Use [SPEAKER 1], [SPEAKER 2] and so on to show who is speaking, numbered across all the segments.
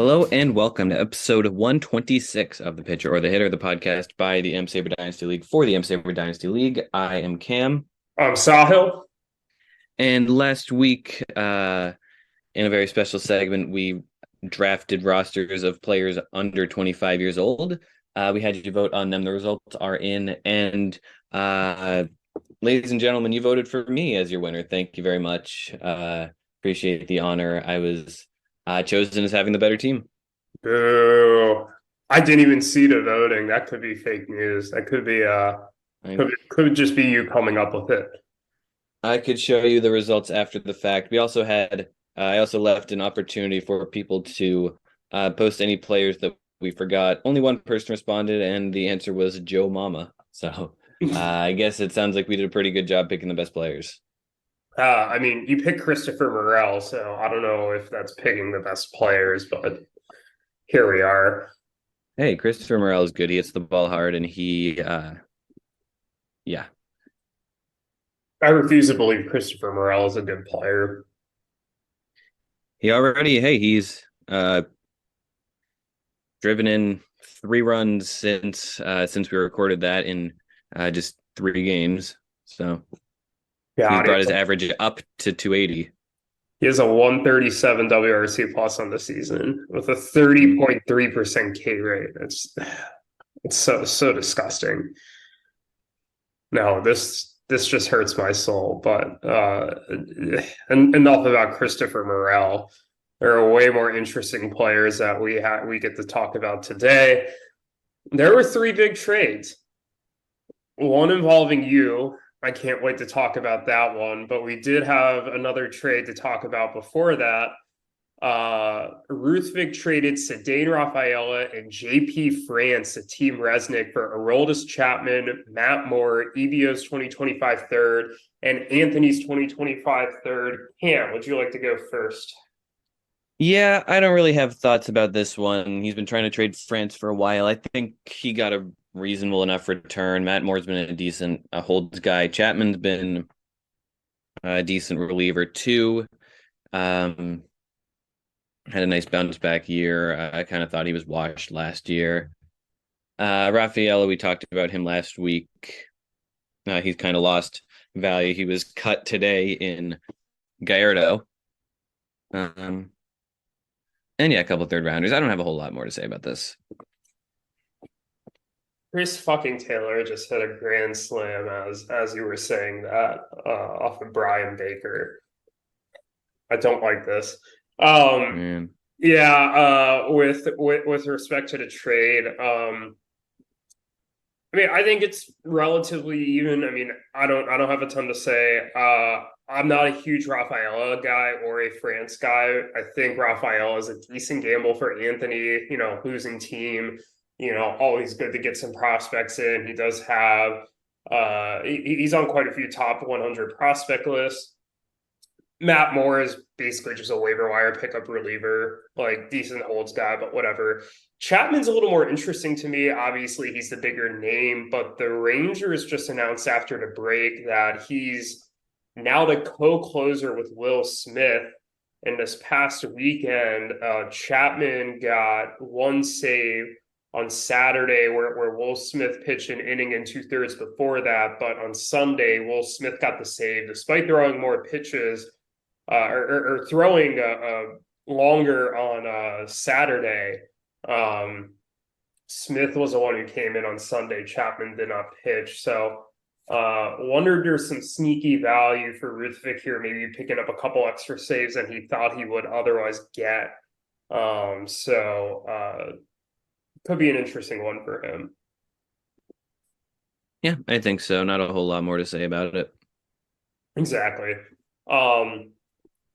[SPEAKER 1] Hello and welcome to episode 126 of The Pitcher or the Hitter, the podcast by the M-SABR Dynasty League for the M-SABR Dynasty League. I am Cam.
[SPEAKER 2] I'm Sahil.
[SPEAKER 1] And last week, in a very special segment, we drafted rosters of players under 25 years old. We had you vote on them. The results are in. And ladies and gentlemen, you voted for me as your winner. Thank you very much. Appreciate the honor. I was chosen as having the better team.
[SPEAKER 2] Boo. I didn't even see the voting. That could be fake news. That could be could just be you coming up with it.
[SPEAKER 1] I could show you the results after the fact. We also had I also left an opportunity for people to post any players that we forgot. Only one person responded, and the answer was Joe Mama. So I guess it sounds like we did a pretty good job picking the best players.
[SPEAKER 2] I mean, you picked Christopher Morel, so I don't know if that's picking the best players, but here we are.
[SPEAKER 1] Hey, Christopher Morel is good. He hits the ball hard, and yeah.
[SPEAKER 2] I refuse to believe Christopher Morel is a good player.
[SPEAKER 1] He's driven in 3 runs since we recorded that in just 3 games. So
[SPEAKER 2] Yeah,
[SPEAKER 1] he's brought his average up to 280.
[SPEAKER 2] He has a 137 WRC plus on the season with a 30.3% K rate. It's so disgusting. No, this just hurts my soul. But and enough about Christopher Morel. There are way more interesting players that we get to talk about today. There were 3 big trades. One involving you. I can't wait to talk about that one. But we did have another trade to talk about before that. Ruthvik traded Ceddanne Rafaela and JP France to Team Resnick for Aroldis Chapman, Matt Moore, EBO's 2025 third, and Anthony's 2025 third. Cam, would you like to go first?
[SPEAKER 1] Yeah, I don't really have thoughts about this one. He's been trying to trade France for a while. I think he got a reasonable enough return. Matt Moore's been a decent holds guy. Chapman's been a decent reliever too. Had a nice bounce back year. I kind of thought he was washed last year. Rafaela, we talked about him last week. He's kind of lost value. He was cut today in Gallardo. And yeah, a couple 3rd rounders. I don't have a whole lot more to say about this.
[SPEAKER 2] Chris fucking Taylor just hit a grand slam as you were saying that off of Brian Baker. I don't like this. Yeah, with respect to the trade, I mean, I think it's relatively even. I mean, I don't have a ton to say. I'm not a huge Rafaela guy or a France guy. I think Rafaela is a decent gamble for Anthony, losing team, always good to get some prospects in. He does have, he's on quite a few top 100 prospect lists. Matt Moore is basically just a waiver wire pickup reliever, like decent holds guy, but whatever. Chapman's a little more interesting to me. Obviously, he's the bigger name, but the Rangers just announced after the break that he's now the co-closer with Will Smith. And this past weekend, Chapman got 1 save on Saturday where Will Smith pitched an inning and 2/3 before that. But on Sunday, Will Smith got the save despite throwing more pitches or throwing longer on Saturday. Smith was the one who came in on Sunday. Chapman did not pitch. So wondered there's some sneaky value for Ruthvik here, maybe picking up a couple extra saves than he thought he would otherwise get. Could be an interesting one for him.
[SPEAKER 1] Yeah, I think so. Not a whole lot more to say about it.
[SPEAKER 2] Exactly.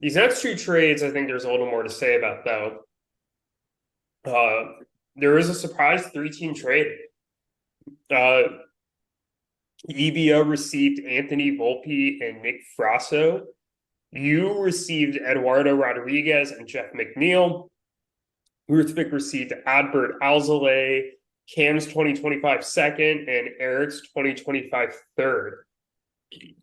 [SPEAKER 2] These next 2 trades, I think there's a little more to say about, though. There is a surprise 3-team trade. EBO received Anthony Volpe and Nick Frasso. You received Eduardo Rodriguez and Jeff McNeil. Ruthvik received Adbert Alzolay, Cam's 2025 second, and Erik's 2025 third.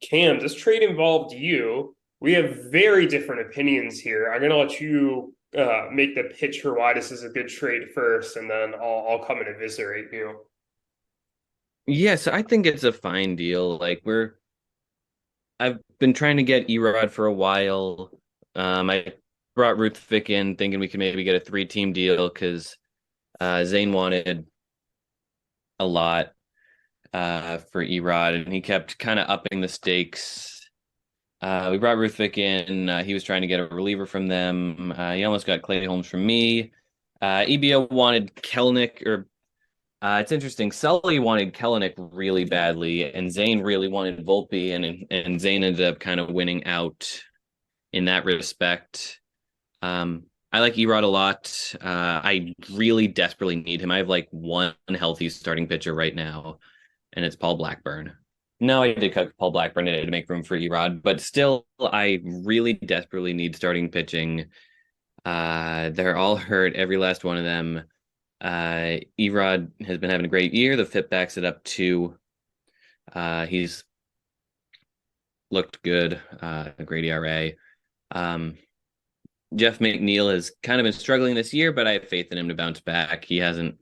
[SPEAKER 2] Cam, this trade involved you. We have very different opinions here. I'm going to let you make the pitch for why this is a good trade first, and then I'll come and eviscerate you.
[SPEAKER 1] Yes, I think it's a fine deal. I've been trying to get Erod for a while. I brought Ruthvik in thinking we could maybe get a three-team deal because Zane wanted a lot for Erod, and he kept kind of upping the stakes. We brought Ruthvik in. He was trying to get a reliever from them. He almost got Clay Holmes from me. EBO wanted Kelnick, or it's interesting. Sully wanted Kelnick really badly, and Zane really wanted Volpe, and Zane ended up kind of winning out in that respect. I like Erod a lot. I really desperately need him. I have like one healthy starting pitcher right now, and it's Paul Blackburn. No, I did cut Paul Blackburn today to make room for Erod, but still, I really desperately need starting pitching. They're all hurt, every last one of them. Erod has been having a great year. The FIP backs it up too. He's looked good, a great ERA. Jeff McNeil has kind of been struggling this year, but I have faith in him to bounce back. He hasn't.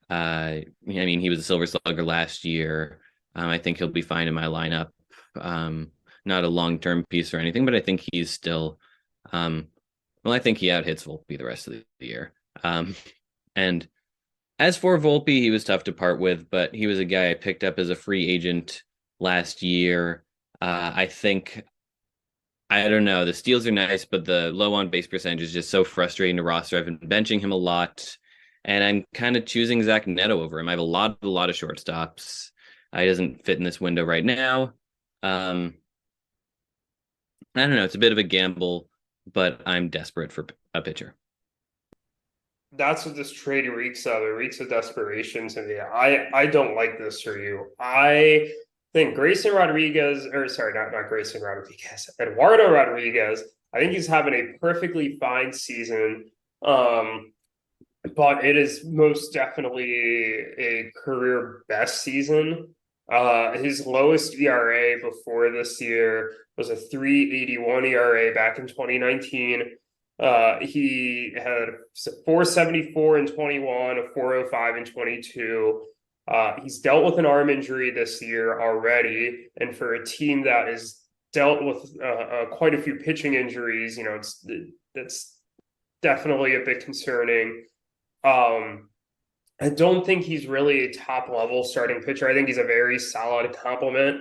[SPEAKER 1] He was a Silver Slugger last year. I think he'll be fine in my lineup. Not a long-term piece or anything, but I think he's still. I think he out-hits Volpe the rest of the year. And as for Volpe, he was tough to part with, but he was a guy I picked up as a free agent last year. I think, I don't know, the steals are nice, but the low on base percentage is just so frustrating to roster. I've been benching him a lot, and I'm kind of choosing Zach Neto over him. I have a lot of shortstops. He doesn't fit in this window right now. I don't know. It's a bit of a gamble, but I'm desperate for a pitcher.
[SPEAKER 2] That's what this trade reeks of. It reeks of desperation to me. I don't like this for you. I think Grayson Rodriguez, or sorry, not Grayson Rodriguez, Eduardo Rodriguez. I think he's having a perfectly fine season. But it is most definitely a career best season. His lowest ERA before this year was a 3.81 ERA back in 2019. He had 4.74 in 21, a 4.05 in 22. He's dealt with an arm injury this year already, and for a team that is dealt with quite a few pitching injuries, that's definitely a bit concerning. I don't think he's really a top level starting pitcher. I think he's a very solid complement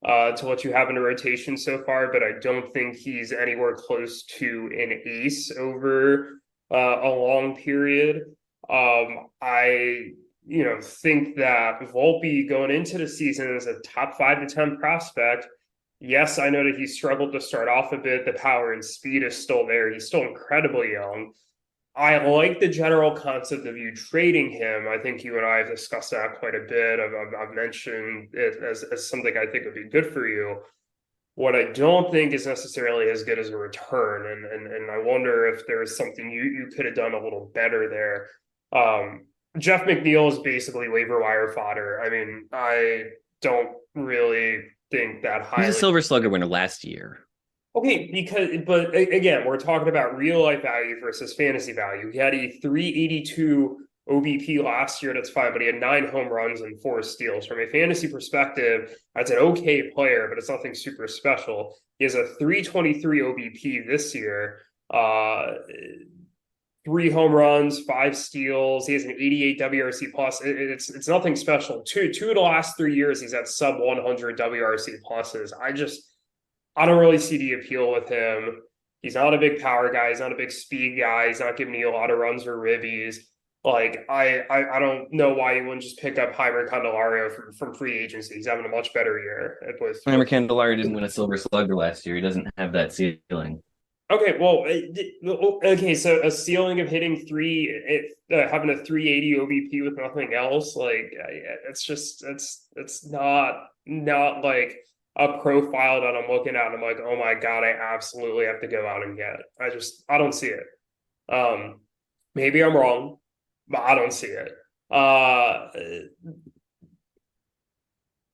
[SPEAKER 2] to what you have in a rotation so far, but I don't think he's anywhere close to an ace over a long period. I think that Volpe going into the season is a top 5 to 10 prospect. Yes, I know that he struggled to start off a bit. The power and speed is still there. He's still incredibly young. I like the general concept of you trading him. I think you and I have discussed that quite a bit. I've mentioned it as something I think would be good for you. What I don't think is necessarily as good as a return, and I wonder if there's something you could have done a little better there. Jeff McNeil is basically waiver wire fodder. I mean, I don't really think that highly.
[SPEAKER 1] He's a Silver Slugger winner last year.
[SPEAKER 2] Okay, but again, we're talking about real life value versus fantasy value. He had a 382 OBP last year. That's fine, but he had 9 home runs and 4 steals. From a fantasy perspective, that's an okay player, but it's nothing super special. He has a 323 OBP this year. 3 home runs, 5 steals. He has an 88 WRC plus. It's nothing special. Two of the last 3 years, he's at sub 100 WRC pluses. I don't really see the appeal with him. He's not a big power guy. He's not a big speed guy. He's not giving you a lot of runs or ribbies. Like, I don't know why you wouldn't just pick up Heimer Candelario from free agency. He's having a much better year.
[SPEAKER 1] Heimer Candelario didn't win a Silver Slugger last year. He doesn't have that ceiling.
[SPEAKER 2] Okay, well, so a ceiling of hitting having a 380 OBP with nothing else, like, it's not like a profile that I'm looking at and I'm like, oh my God, I absolutely have to go out and get. I don't see it. Maybe I'm wrong, but I don't see it.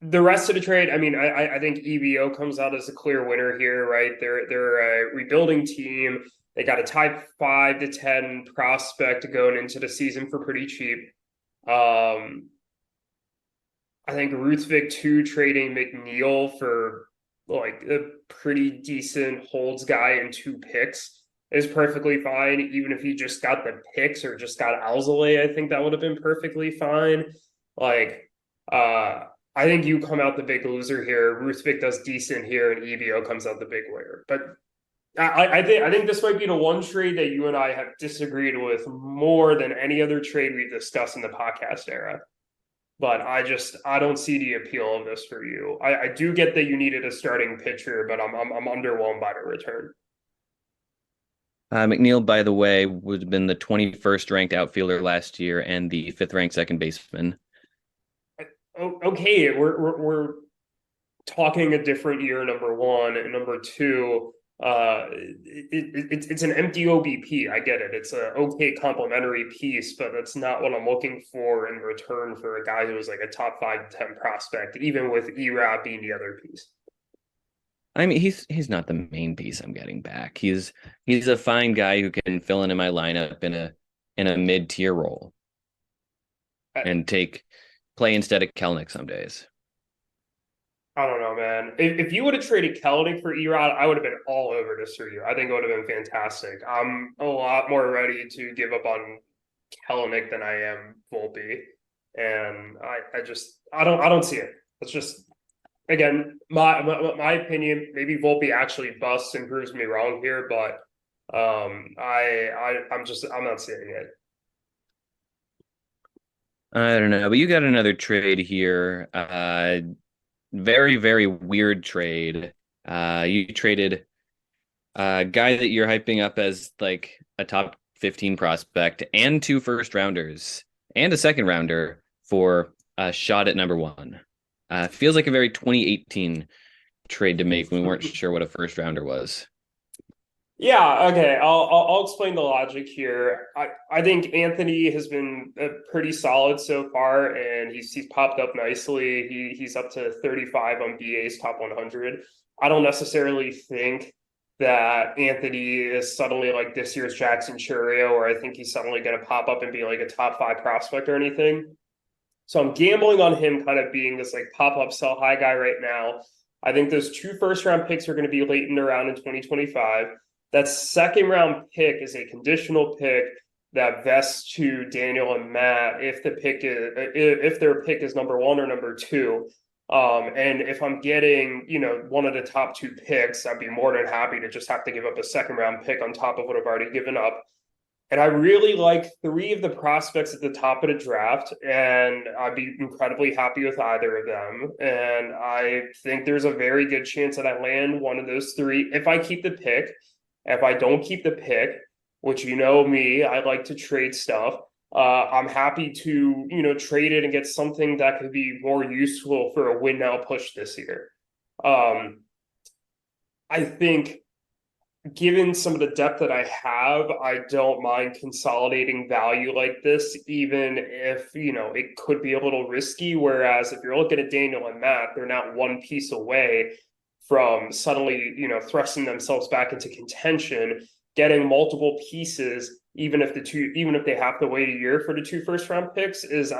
[SPEAKER 2] The rest of the trade, I mean, I think EVO comes out as a clear winner here, right? They're a rebuilding team. They got a type 5 to 10 prospect going into the season for pretty cheap. I think Ruthvik too trading McNeil for like a pretty decent holds guy and 2 picks is perfectly fine. Even if he just got the picks or just got Alzolay, I think that would have been perfectly fine. Like, I think you come out the big loser here. Ruthvik does decent here, and EBO comes out the big winner. But I think this might be the one trade that you and I have disagreed with more than any other trade we've discussed in the podcast era. But I don't see the appeal of this for you. I do get that you needed a starting pitcher, but I'm underwhelmed by the return.
[SPEAKER 1] McNeil, by the way, would have been the 21st ranked outfielder last year and the 5th ranked second baseman.
[SPEAKER 2] Okay, we're talking a different year. Number one and number two. It's an empty OBP. I get it. It's a okay complimentary piece, but that's not what I'm looking for in return for a guy who was like a top 5 to 10 prospect, even with ERA being the other piece.
[SPEAKER 1] I mean, he's not the main piece I'm getting back. He's a fine guy who can fill in my lineup in a mid-tier role and play instead of Kelnick some days.
[SPEAKER 2] I don't know, man. If you would have traded Kelnick for Erod, I would have been all over this for you. I think it would have been fantastic. I'm a lot more ready to give up on Kelnick than I am Volpe, and I don't see it. It's just again my opinion. Maybe Volpe actually busts and proves me wrong here, but I'm not seeing it.
[SPEAKER 1] I don't know, but you got another trade here. Very, very weird trade. You traded a guy that you're hyping up as like a top 15 prospect and 2 first rounders and a second rounder for a shot at number 1. Feels like a very 2018 trade to make when we weren't sure what a first rounder was.
[SPEAKER 2] Yeah, okay. I'll explain the logic here. I think Anthony has been pretty solid so far, and he's popped up nicely. He's up to 35 on BA's top 100. I don't necessarily think that Anthony is suddenly like this year's Jackson Churio, or I think he's suddenly going to pop up and be like a top 5 prospect or anything. So I'm gambling on him kind of being this like pop up sell high guy right now. I think those 2 first round picks are going to be late in the round in 2025. That second round pick is a conditional pick that vests to Daniel and Matt if their pick is number 1 or number 2. And if I'm getting, one of the top 2 picks, I'd be more than happy to just have to give up a second round pick on top of what I've already given up. And I really like 3 of the prospects at the top of the draft, and I'd be incredibly happy with either of them. And I think there's a very good chance that I land one of those 3 if I keep the pick. If I don't keep the pick, which you know me, I like to trade stuff. I'm happy to, trade it and get something that could be more useful for a win now push this year. I think given some of the depth that I have, I don't mind consolidating value like this, even if, it could be a little risky. Whereas if you're looking at Daniel and Matt, they're not one piece away from suddenly, thrusting themselves back into contention, getting multiple pieces, even if they have to wait a year for the 2 first round picks is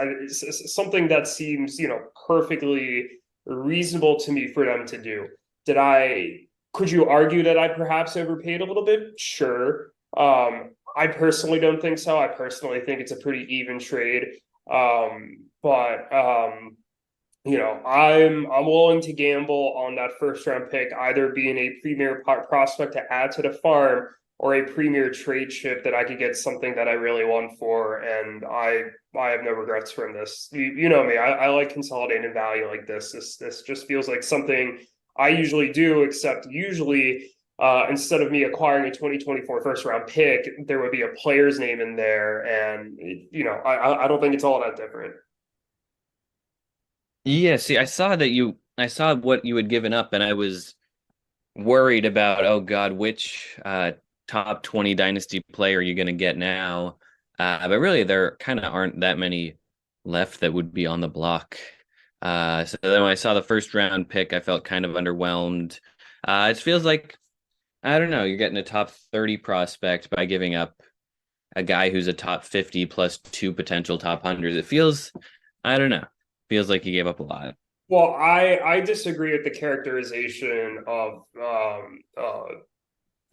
[SPEAKER 2] something that seems, perfectly reasonable to me for them to do. Could you argue that I perhaps overpaid a little bit? Sure. I personally don't think so. I personally think it's a pretty even trade. But I'm willing to gamble on that first round pick either being a premier prospect to add to the farm or a premier trade chip that I could get something that I really want for. And I have no regrets from this. You know me, I like consolidating value like this. This just feels like something I usually do, except usually instead of me acquiring a 2024 first round pick, there would be a player's name in there. And, I don't think it's all that different.
[SPEAKER 1] Yeah, see, I saw what you had given up, and I was worried about, oh God, which top 20 dynasty player are you going to get now? But really, there kind of aren't that many left that would be on the block. So then when I saw the first round pick, I felt kind of underwhelmed. It feels like I don't know. You're getting a top 30 prospect by giving up a guy who's a top 50 plus two potential top hundreds. It feels, I don't know, feels like you gave up a lot.
[SPEAKER 2] Well, I disagree with the characterization of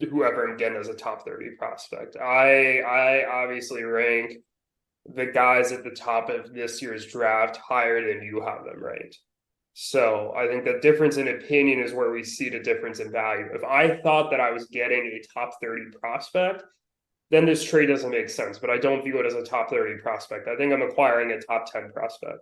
[SPEAKER 2] whoever I'm getting as a top 30 prospect. I obviously rank the guys at the top of this year's draft higher than you have them ranked. So I think the difference in opinion is where we see the difference in value. If I thought that I was getting a top 30 prospect, then this trade doesn't make sense. But I don't view it as a top 30 prospect. I think I'm acquiring a top 10 prospect.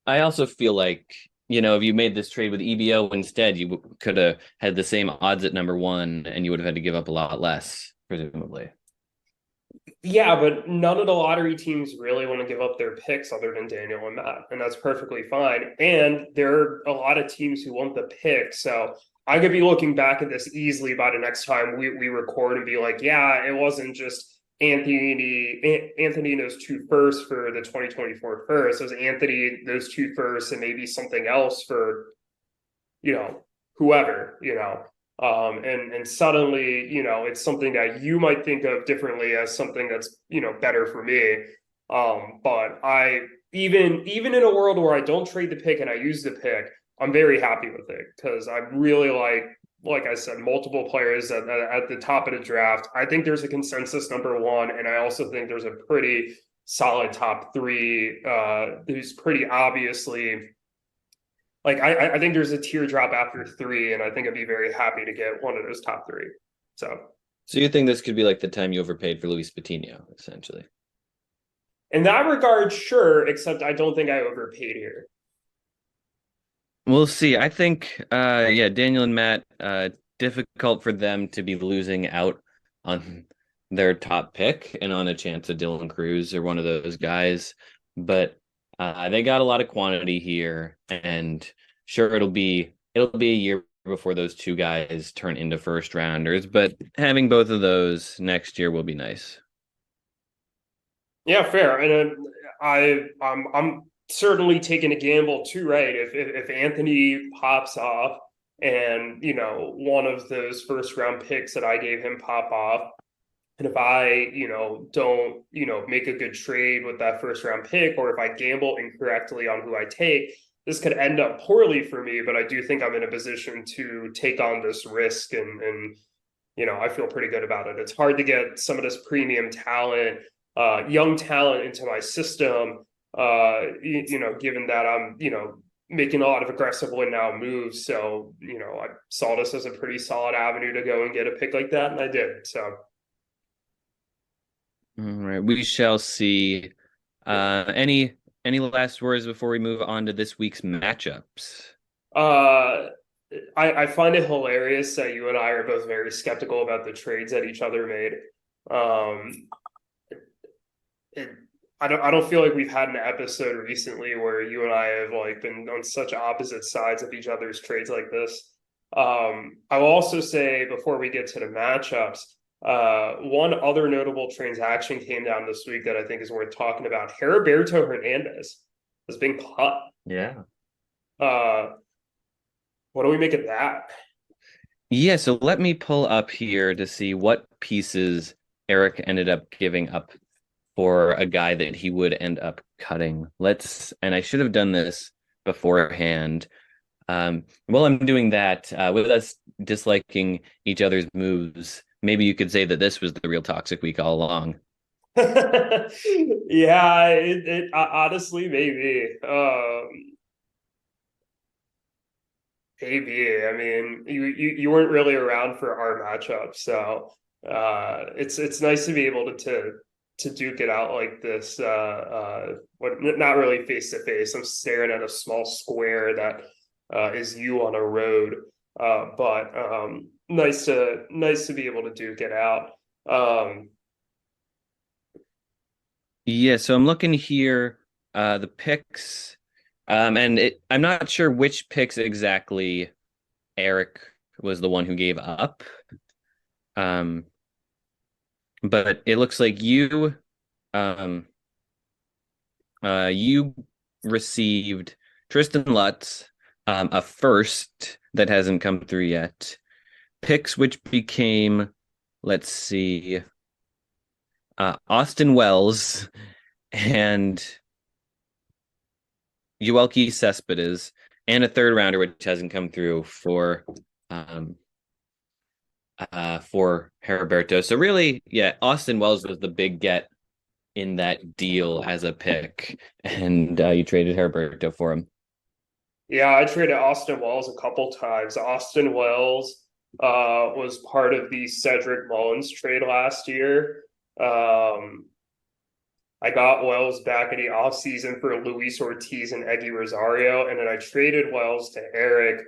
[SPEAKER 1] I also feel like, if you made this trade with EBO instead, you could have had the same odds at number one and you would have had to give up a lot less, presumably.
[SPEAKER 2] Yeah, but none of the lottery teams really want to give up their picks other than Daniel and Matt, and that's perfectly fine. And there are a lot of teams who want the pick. So I could be looking back at this easily by the next time we record and be like, yeah, it wasn't just Anthony those two firsts for the 2024 first. It was Anthony those two firsts and maybe something else for, whoever, and suddenly, it's something that you might think of differently as something that's, better for me. But I even in a world where I don't trade the pick and I use the pick, I'm very happy with it because I really like I said, multiple players at the top of the draft. I think there's a consensus number one, and I also think there's a pretty solid top three who's pretty obviously like I think there's a teardrop after three, and I think I'd be very happy to get one of those top three.
[SPEAKER 1] So you think this could be like the time you overpaid for Luis Patino, essentially?
[SPEAKER 2] In that regard, sure, except I don't think I overpaid here.
[SPEAKER 1] We'll see. I think, yeah, Daniel and Matt, difficult for them to be losing out on their top pick and on a chance of Dylan Cruz or one of those guys. But they got a lot of quantity here, and sure, it'll be a year before those two guys turn into first rounders. But having both of those next year will be nice.
[SPEAKER 2] Yeah, fair. And I'm certainly taking a gamble too, right? If Anthony pops off and one of those first round picks that I gave him pop off, and if I don't make a good trade with that first round pick, or if I gamble incorrectly on who I take, this could end up poorly for me. But I do think I'm in a position to take on this risk, and I feel pretty good about it. It's hard to get some of this premium talent, young talent into my system. Given that I'm, making a lot of aggressive win now moves. So, I saw this as a pretty solid avenue to go and get a pick like that. And I did. So,
[SPEAKER 1] All right, we shall see. Any last words before we move on to this week's matchups?
[SPEAKER 2] I find it hilarious that you and I are both very skeptical about the trades that each other made. I don't feel like we've had an episode recently where you and I have been on such opposite sides of each other's trades like this. I will also say before we get to the matchups, one other notable transaction came down this week that I think is worth talking about. Heriberto Hernandez has been cut.
[SPEAKER 1] Yeah.
[SPEAKER 2] What do we make of that?
[SPEAKER 1] Yeah, so let me pull up here to see what pieces Erik ended up giving up for a guy that he would end up cutting. And I should have done this beforehand. While I'm doing that, with us disliking each other's moves, maybe you could say that this was the real toxic week all along.
[SPEAKER 2] Yeah, it honestly maybe. Maybe. I mean, you weren't really around for our matchup, so it's nice to be able to duke it out like this. Not really face to face. I'm staring at a small square that is you on a road. But nice to be able to duke it out.
[SPEAKER 1] Yeah, so I'm looking here, the picks, and I'm not sure which picks exactly Erik was the one who gave up. But it looks like you received Tristan Lutz, a first that hasn't come through yet. picks, which became, let's see, Austin Wells and Yuki Cespedes, and a third rounder, which hasn't come through um, for Heriberto. So really, yeah, Austin Wells was the big get in that deal as a pick, and you traded Heriberto for him.
[SPEAKER 2] Yeah, I traded Austin Wells a couple times. Austin Wells was part of the Cedric Mullins trade last year. Um, I got Wells back in the offseason for Luis Ortiz and Eggy Rosario, and then I traded Wells to Erik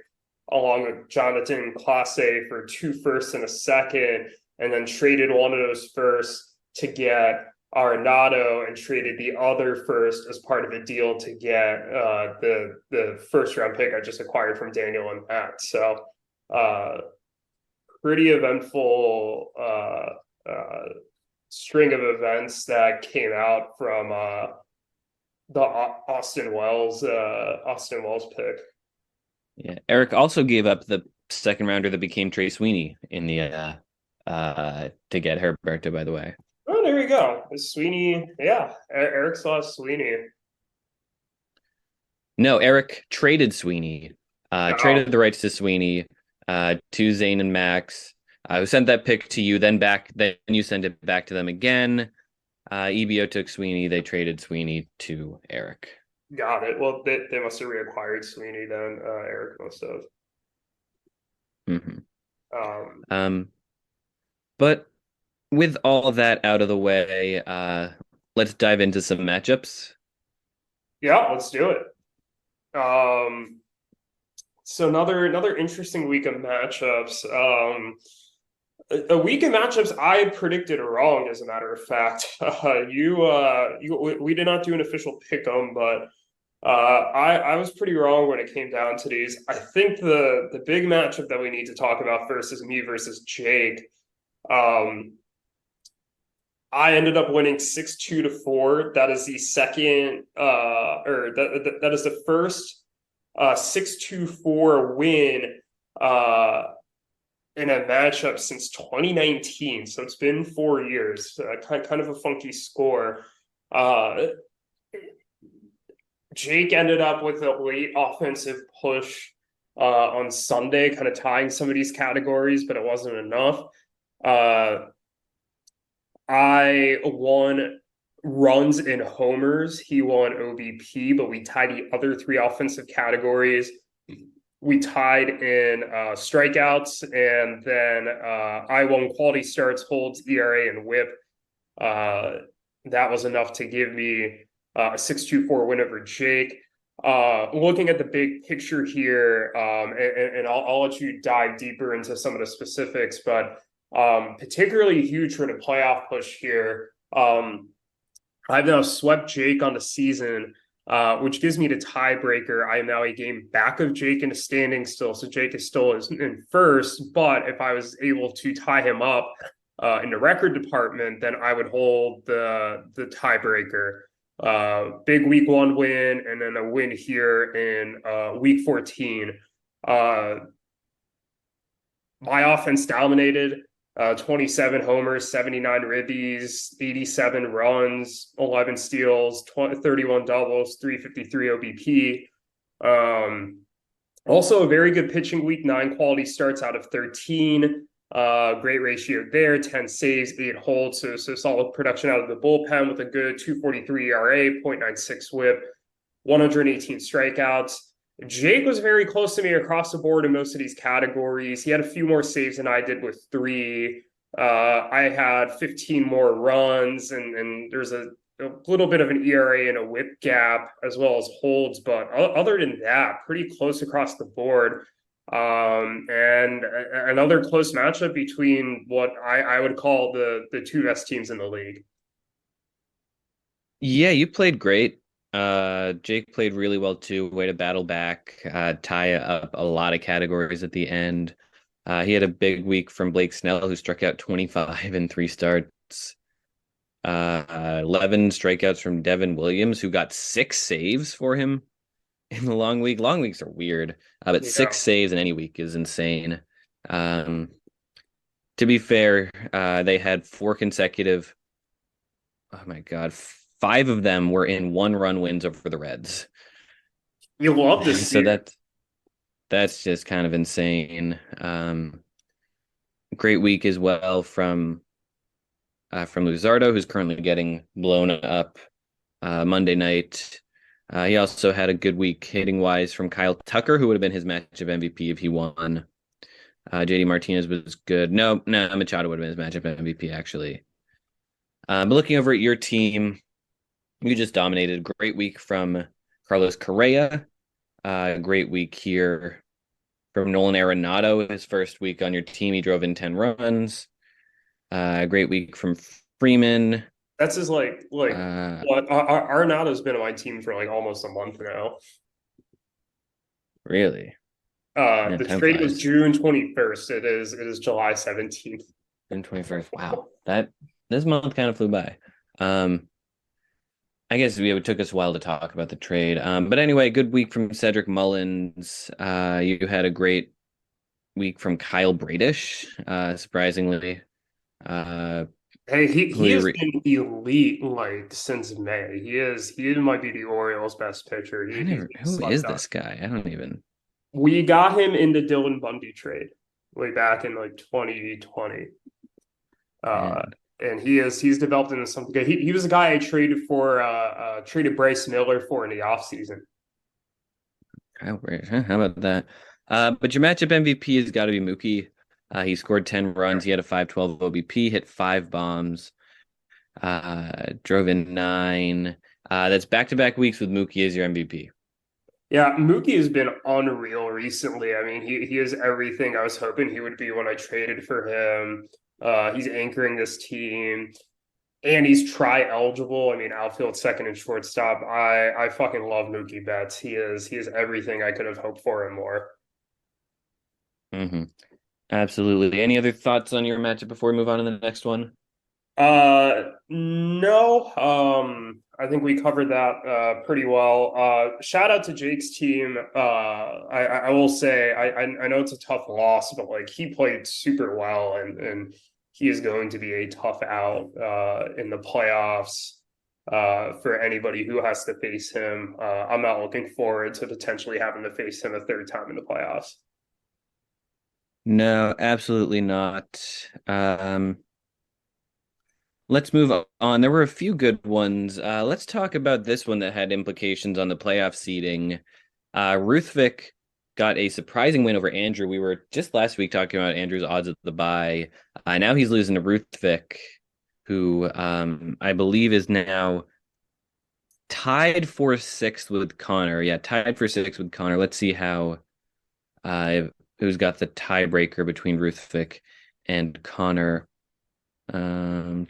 [SPEAKER 2] along with Jonathan Clase for 2 firsts and a second, and then traded one of those firsts to get Arenado and traded the other first as part of a deal to get the first round pick I just acquired from Daniel and Matt. So pretty eventful string of events that came out from the Austin Wells pick.
[SPEAKER 1] Yeah, Erik also gave up the second rounder that became Trey Sweeney in the to get Heriberto, by the way.
[SPEAKER 2] Oh, there you go. Sweeney, yeah, Erik saw Sweeney.
[SPEAKER 1] No, Erik traded Sweeney,
[SPEAKER 2] Oh,
[SPEAKER 1] traded the rights to Sweeney, to Zane and Max. Who sent that pick to you? Then you sent it back to them again. EBO took Sweeney. They traded Sweeney to Erik.
[SPEAKER 2] got it. Well, they must have reacquired Sweeney then. Erik must have.
[SPEAKER 1] Mm-hmm.
[SPEAKER 2] Um,
[SPEAKER 1] But with all that out of the way, let's dive into some matchups.
[SPEAKER 2] yeah, let's do it. So another interesting week of matchups. A week of matchups I predicted wrong, as a matter of fact. We did not do an official pick 'em, but I was pretty wrong when it came down to these. I think the big matchup that we need to talk about first is me versus Jake. Um, I ended up winning 6-2 to 4. That is the second, or that is the first 6-2-4 win in a matchup since 2019. So it's been 4 years. Kind of a funky score. Jake ended up with a late offensive push on Sunday, kind of tying some of these categories, but it wasn't enough. I won runs and homers. He won OBP, but we tied the other three offensive categories. We tied in strikeouts, and then I won quality starts, holds, ERA, and WHIP. That was enough to give me a 6-2-4 win over Jake. Looking at the big picture here, and I'll let you dive deeper into some of the specifics, but particularly huge for the playoff push here. I've now swept Jake on the season, which gives me the tiebreaker. I am now a game back of Jake in the standings still, so Jake is still in first. But if I was able to tie him up in the record department, then I would hold the tiebreaker. Big week 1 win, and then a win here in week 14. My offense dominated. 27 homers, 79 ribbies, 87 runs, 11 steals, 31 doubles, 353 OBP. Also a very good pitching week, 9 quality starts out of 13. Great ratio there, 10 saves, 8 holds. So solid production out of the bullpen with a good 2.43 ERA, 0.96 WHIP, 118 strikeouts. Jake was very close to me across the board in most of these categories. He had a few more saves than I did with 3. I had 15 more runs, and there's a little bit of an ERA and a WHIP gap as well as holds. But other than that, pretty close across the board. And another close matchup between what I would call the two best teams in the league.
[SPEAKER 1] Yeah, you played great. Jake played really well too. Way to battle back, tie up a lot of categories at the end. He had a big week from Blake Snell, who struck out 25 in 3 starts. 11 strikeouts from Devin Williams, who got 6 saves for him in the long week. Long weeks are weird, but
[SPEAKER 2] Yeah.
[SPEAKER 1] 6 saves in any week is insane. To be fair, they had four consecutive. Oh my God, five of them were in one-run wins over the Reds.
[SPEAKER 2] You love to
[SPEAKER 1] So
[SPEAKER 2] see it.
[SPEAKER 1] that's just kind of insane. Great week as well from Luzardo, who's currently getting blown up Monday night. He also had a good week hitting wise from Kyle Tucker, who would have been his matchup MVP if he won. JD Martinez was good. No, Machado would have been his matchup MVP actually. But looking over at your team, you just dominated. Great week from Carlos Correa. Great week here from Nolan Arenado. His first week on your team, he drove in 10 runs. Great week from Freeman.
[SPEAKER 2] That's just like
[SPEAKER 1] Uh,
[SPEAKER 2] what Arenado's been on my team for like almost a month now.
[SPEAKER 1] really? Man,
[SPEAKER 2] The
[SPEAKER 1] time
[SPEAKER 2] trade was
[SPEAKER 1] flies.
[SPEAKER 2] June 21st. It is July 17th.
[SPEAKER 1] June 21st. Wow. That this month kind of flew by. Um, I guess it took us a while to talk about the trade. But anyway, good week from Cedric Mullins. You had a great week from Kyle Bradish, surprisingly. Uh,
[SPEAKER 2] Hey,
[SPEAKER 1] who
[SPEAKER 2] he
[SPEAKER 1] he
[SPEAKER 2] has
[SPEAKER 1] re
[SPEAKER 2] been elite like since May. He might be the Orioles' best pitcher. He's been
[SPEAKER 1] who
[SPEAKER 2] slept
[SPEAKER 1] is
[SPEAKER 2] on.
[SPEAKER 1] this guy? I don't even.
[SPEAKER 2] We got him in the Dylan Bundy trade way back in like 2020. Uh,
[SPEAKER 1] Man,
[SPEAKER 2] and he's developed into something good. He was a guy I traded Bryce Miller for in the offseason.
[SPEAKER 1] Kyle Bradish. Huh? How about that? But your matchup MVP has got to be Mookie. He scored 10 runs. He had a 512 OBP, hit five bombs, drove in nine. That's back-to-back weeks with Mookie as your MVP.
[SPEAKER 2] Yeah, Mookie has been unreal recently. I mean, he is everything I was hoping he would be when I traded for him. He's anchoring this team, and he's try eligible. I mean, outfield, second, and shortstop. I fucking love Mookie Betts. He is everything I could have hoped for and more.
[SPEAKER 1] Hmm. Absolutely. Any other thoughts on your matchup before we move on to the next one?
[SPEAKER 2] No. I think we covered that pretty well. Shout out to Jake's team. I will say I know it's a tough loss, but like he played super well, and he is going to be a tough out in the playoffs for anybody who has to face him. I'm not looking forward to potentially having to face him a third time in the playoffs.
[SPEAKER 1] No, absolutely not. Let's move on. There were a few good ones. Let's talk about this one that had implications on the playoff seeding. Ruthvik got a surprising win over Andrew. We were just last week talking about Andrew's odds at the bye. Now he's losing to Ruthvik, who I believe is now tied for sixth with Conor. Yeah, tied for sixth with Conor. Let's see how who's got the tiebreaker between Ruthvik and Conor. Um,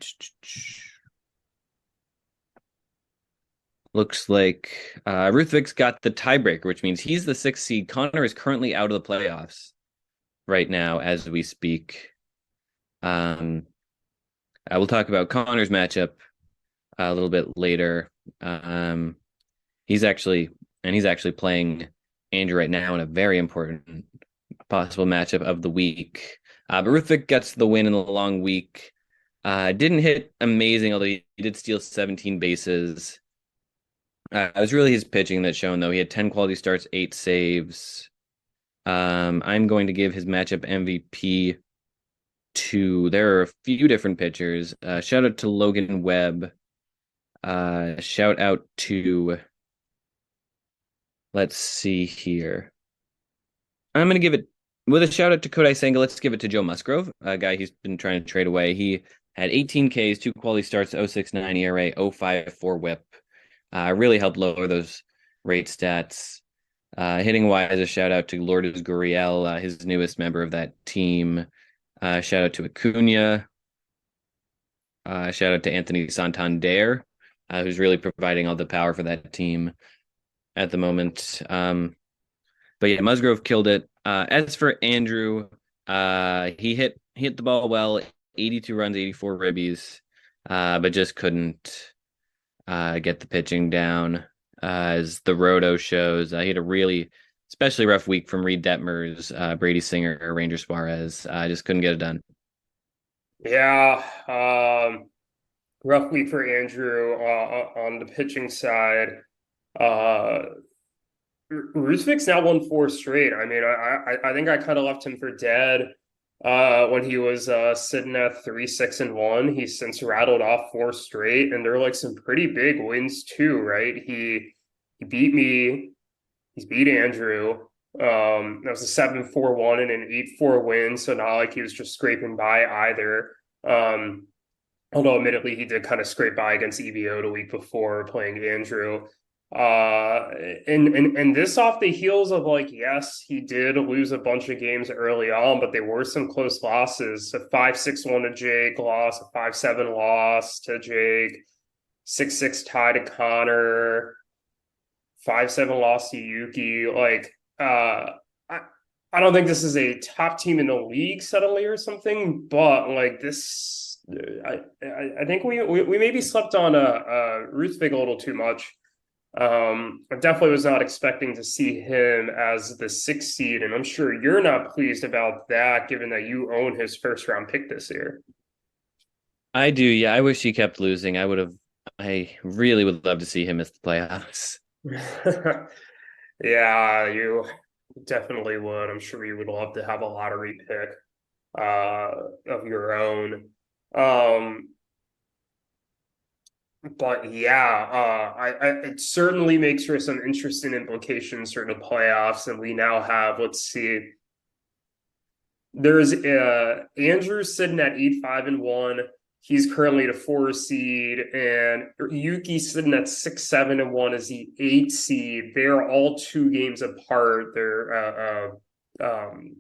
[SPEAKER 1] Looks like Ruthvik's got the tiebreaker, which means he's the sixth seed. Conor is currently out of the playoffs right now as we speak. Um, I will talk about Conor's matchup a little bit later. Um, he's actually playing Andrew right now in a very important possible matchup of the week. But Ruthvik gets the win in the long week. Didn't hit amazing, although he did steal 17 bases. It was really his pitching that shone, though. He had 10 quality starts, 8 saves. I'm going to give his matchup MVP to. There are a few different pitchers. Shout out to Logan Webb. Shout out to. Let's see here. I'm going to give it with a shout out to Kodai Senga. Let's give it to Joe Musgrove, a guy he's been trying to trade away. He had 18 Ks, two quality starts, 0.69 ERA, 0.54 WHIP. Really helped lower those rate stats. Hitting wise, a shout out to Lourdes Gurriel, his newest member of that team. Shout out to Acuna. Shout out to Anthony Santander, who's really providing all the power for that team at the moment. But yeah, Musgrove killed it. As for Andrew, he hit the ball well, 82 runs, 84 ribbies, but just couldn't get the pitching down. As the roto shows, he had a really especially rough week from Reed Detmers, Brady Singer, Ranger Suarez. Just couldn't get it done.
[SPEAKER 2] Yeah, rough week for Andrew on the pitching side. Uh, Ruthvik's now won four straight. I mean, I think I kind of left him for dead when he was sitting at 3-6-1. He's since rattled off four straight, and they're like some pretty big wins too, right? He beat me. He's beat Andrew. That was a 7-4-1 and an 8-4 win. So not like he was just scraping by either. Um, although admittedly he did kind of scrape by against EVO the week before playing Andrew. Uh, and this off the heels of like, yes, he did lose a bunch of games early on, but they were some close losses. A 5-6-1 to Jake loss, a 5-7 loss to Jake, 6-6 tie to Conor, 5-7 loss to Yuki. Like, I I don't think this is a top team in the league suddenly or something, but like this, I think we maybe slept on Ruthvik a little too much. I definitely was not expecting to see him as the sixth seed, and I'm sure you're not pleased about that, given that you own his first round pick this year.
[SPEAKER 1] I do, yeah. I wish he kept losing. I really would love to see him miss the playoffs.
[SPEAKER 2] Yeah, you definitely would. I'm sure you would love to have a lottery pick uh of your own. Um, but yeah, it certainly makes for some interesting implications for the playoffs, and we now have, let's see, there's Andrew sitting at 8-5-1. He's currently the four seed, and Yuki sitting at 6-7-1 as the eight seed. They're all two games apart. They're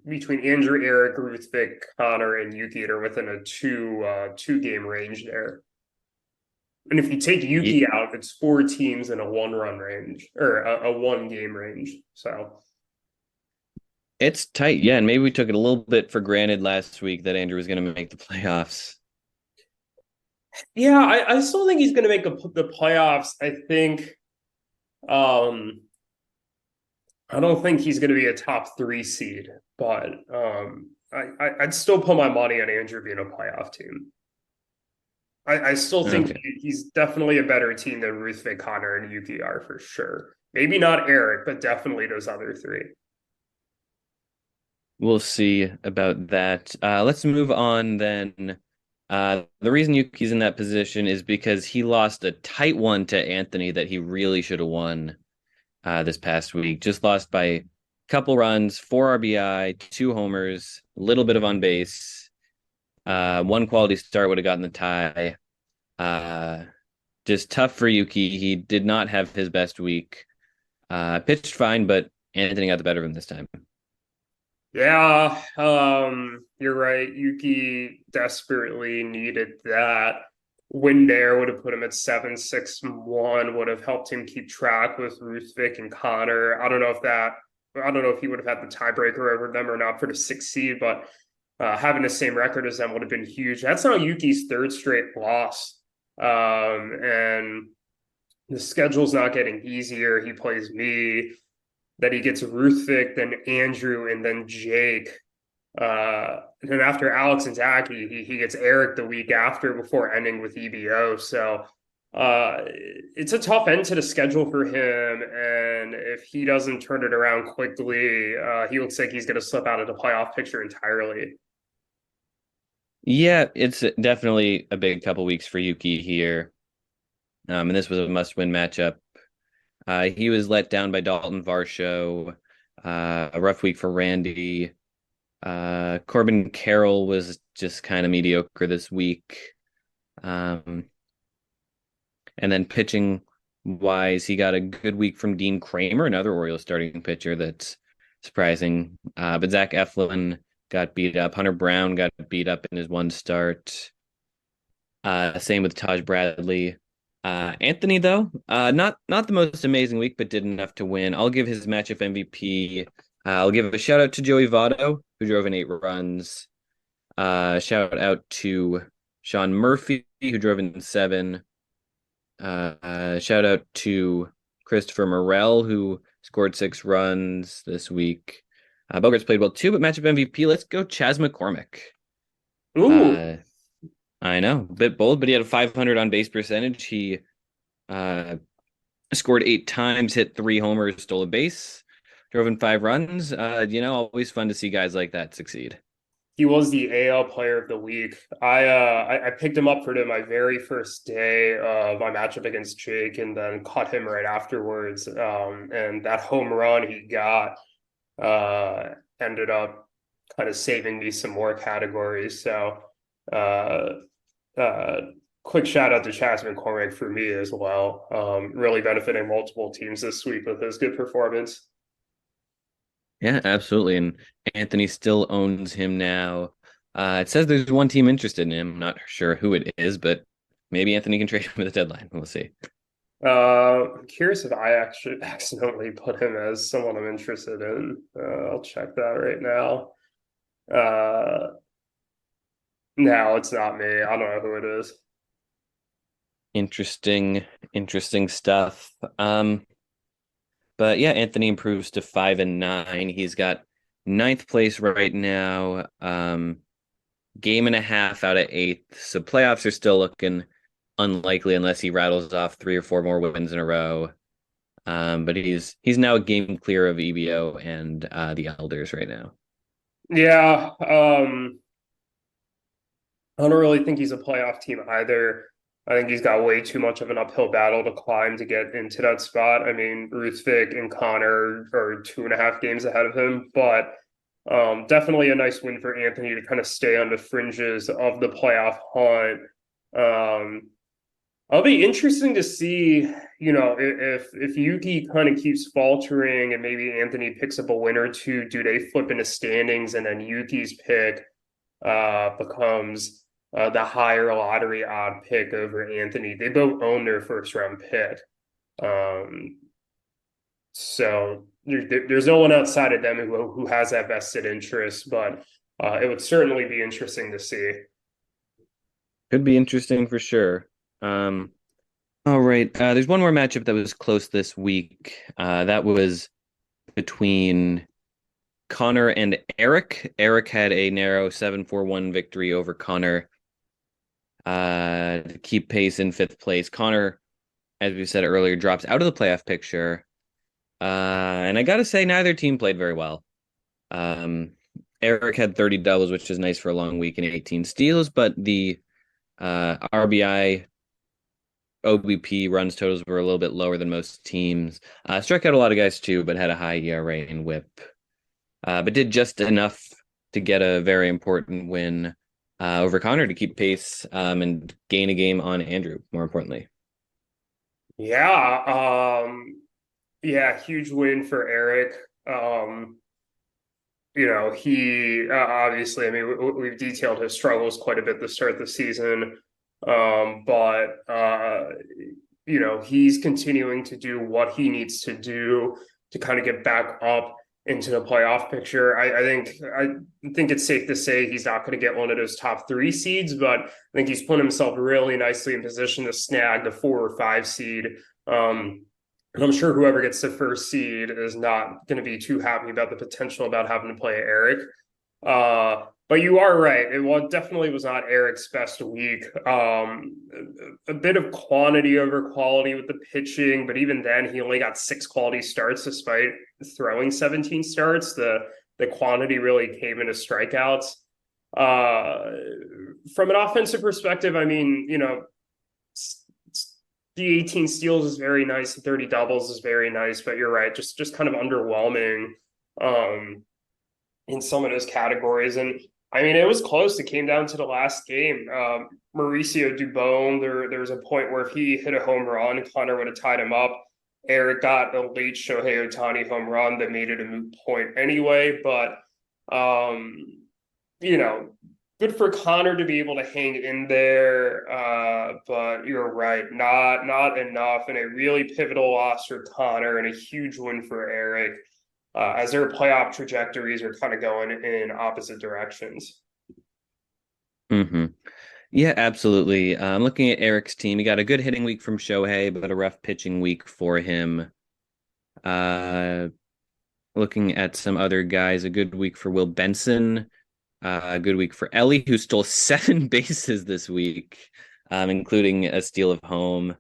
[SPEAKER 2] between Andrew, Erik, Ruthvik, Conor, and Yuki. They're within a two game range there. And if you take
[SPEAKER 1] Ye-
[SPEAKER 2] Yuki out, it's four teams in a one run range or a one game range. So
[SPEAKER 1] It's tight, yeah, and maybe we took it a little bit for granted last week that Andrew was going to make the playoffs.
[SPEAKER 2] yeah, I still think he's going to make the playoffs. Um, I don't think he's going to be a top three seed, but I'd still put my money on Andrew being a playoff team. I still think
[SPEAKER 1] Okay.
[SPEAKER 2] he's definitely a better team than Ruthvik, Conor, and Yuki are for sure. Maybe not Erik, but definitely those other three.
[SPEAKER 1] We'll see about that. Let's move on then. The reason Yuki's in that position is because he lost a tight one to Anthony that he really should have won this past week. Just lost by a couple runs, four RBI, two homers, a little bit of on base. One quality start would have gotten the tie. Uh, just tough for Yuki. He did not have his best week. Pitched fine, but Anthony got the better of him this time.
[SPEAKER 2] Yeah, you're right. Yuki desperately needed that. Win there would have put him at 7-6-1, would have helped him keep track with Ruthvik and Conor. I don't know if he would have had the tiebreaker over them or not for the sixth seed, but having the same record as them would have been huge. That's now Yuki's third straight loss. And the schedule's not getting easier. He plays me, then he gets Ruthvik, then Andrew, and then Jake. And then after Alex and Zaki, he gets Erik the week after before ending with EBO. So it's a tough end to the schedule for him. And if he doesn't turn it around quickly, he looks like he's going to slip out of the playoff picture entirely.
[SPEAKER 1] Yeah, it's definitely a big couple weeks for Yuki here. And this was a must-win matchup. He was let down by Dalton Varsho. A rough week for Randy. Corbin Carroll was just kind of mediocre this week. Um, and then pitching wise, he got a good week from Dean Kramer, another Orioles starting pitcher that's surprising. But Zach Eflin got beat up. Hunter Brown got beat up in his one start. Same with Taj Bradley. Anthony, though, not the most amazing week, but did enough to win. I'll give his matchup MVP. I'll give a shout out to Joey Votto, who drove in 8 runs. Shout out to Sean Murphy, who drove in 7. Shout out to Christopher Morel, who scored 6 runs this week. Bogarts played well too, but matchup MVP, let's go Chas McCormick.
[SPEAKER 2] Ooh,
[SPEAKER 1] Uh, I know, a bit bold, but he had a 500 on base percentage. He uh, scored 8 times, hit 3 homers, stole a base, drove in 5 runs. Always fun to see guys like that succeed.
[SPEAKER 2] He was the AL Player of the Week. I picked him up for my very first day of my matchup against Jake, and then caught him right afterwards. And that home run he got uh, ended up kind of saving me some more categories. So, uh, uh, quick shout out to Chapman Trade for me as well. Really benefiting multiple teams this week with his good performance.
[SPEAKER 1] Yeah, absolutely. And Anthony still owns him now. It says there's one team interested in him. Not sure who it is, but maybe Anthony can trade him with a deadline. We'll see.
[SPEAKER 2] I'm curious if I actually accidentally put him as someone I'm interested in. I'll check that right now. Uh, no, it's not me. I don't know who it is.
[SPEAKER 1] Interesting stuff. But yeah, Anthony improves to 5-9. He's got ninth place right now. Game and a half out of eighth. So playoffs are still looking unlikely unless he rattles off 3 or 4 more wins in a row. But he's now a game clear of EBO and the Elders right now.
[SPEAKER 2] Yeah, I don't really think he's a playoff team either. I think he's got way too much of an uphill battle to climb to get into that spot. I mean, Ruthvik and Conor are 2.5 games ahead of him, but definitely a nice win for Anthony to kind of stay on the fringes of the playoff hunt. It'll be interesting to see, if Yuki kind of keeps faltering and maybe Anthony picks up a win or two, do they flip into standings and then Yuki's pick becomes the higher lottery odd pick over Anthony? They both own their first round pick. Um, so there's no one outside of them who has that vested interest, but it would certainly be interesting to see.
[SPEAKER 1] Could be interesting for sure. All right. There's one more matchup that was close this week. That was between Conor and Erik. Erik had a narrow 7-4-1 victory over Conor to keep pace in fifth place. Conor, as we said earlier, drops out of the playoff picture. And I gotta say, neither team played very well. Erik had 30 doubles, which is nice for a long week, and 18 steals, but the RBI, OBP runs totals were a little bit lower than most teams. Struck out a lot of guys too, but had a high ERA and WHIP. But did just enough to get a very important win over Conor to keep pace and gain a game on Andrew, more importantly.
[SPEAKER 2] Yeah, yeah, huge win for Erik. He obviously, I mean, we've detailed his struggles quite a bit to start the season. But he's continuing to do what he needs to do to kind of get back up into the playoff picture. I think it's safe to say he's not going to get one of those top 3 seeds, but I think he's put himself really nicely in position to snag the 4 or 5 seed. And I'm sure whoever gets the first seed is not going to be too happy about the potential about having to play Erik. But you are right. It definitely was not Erik's best week. A bit of quantity over quality with the pitching, but even then, he only got 6 quality starts despite throwing 17 starts. The quantity really came into strikeouts. From an offensive perspective, I mean, the 18 steals is very nice. The 30 doubles is very nice, but you're right. Just kind of underwhelming in some of those categories. And I mean, it was close. It came down to the last game. Mauricio Dubon, there was a point where if he hit a home run, Conor would have tied him up. Erik got a late Shohei Ohtani home run that made it a moot point anyway. But, good for Conor to be able to hang in there. But you're right, not enough. And a really pivotal loss for Conor and a huge win for Erik. As their playoff trajectories are kind of going in opposite directions.
[SPEAKER 1] Mm-hmm. Yeah, absolutely. I'm looking at Erik's team. He got a good hitting week from Shohei, but a rough pitching week for him. Looking at some other guys, a good week for Will Benson. A good week for Ellie, who stole 7 bases this week, including a steal of home.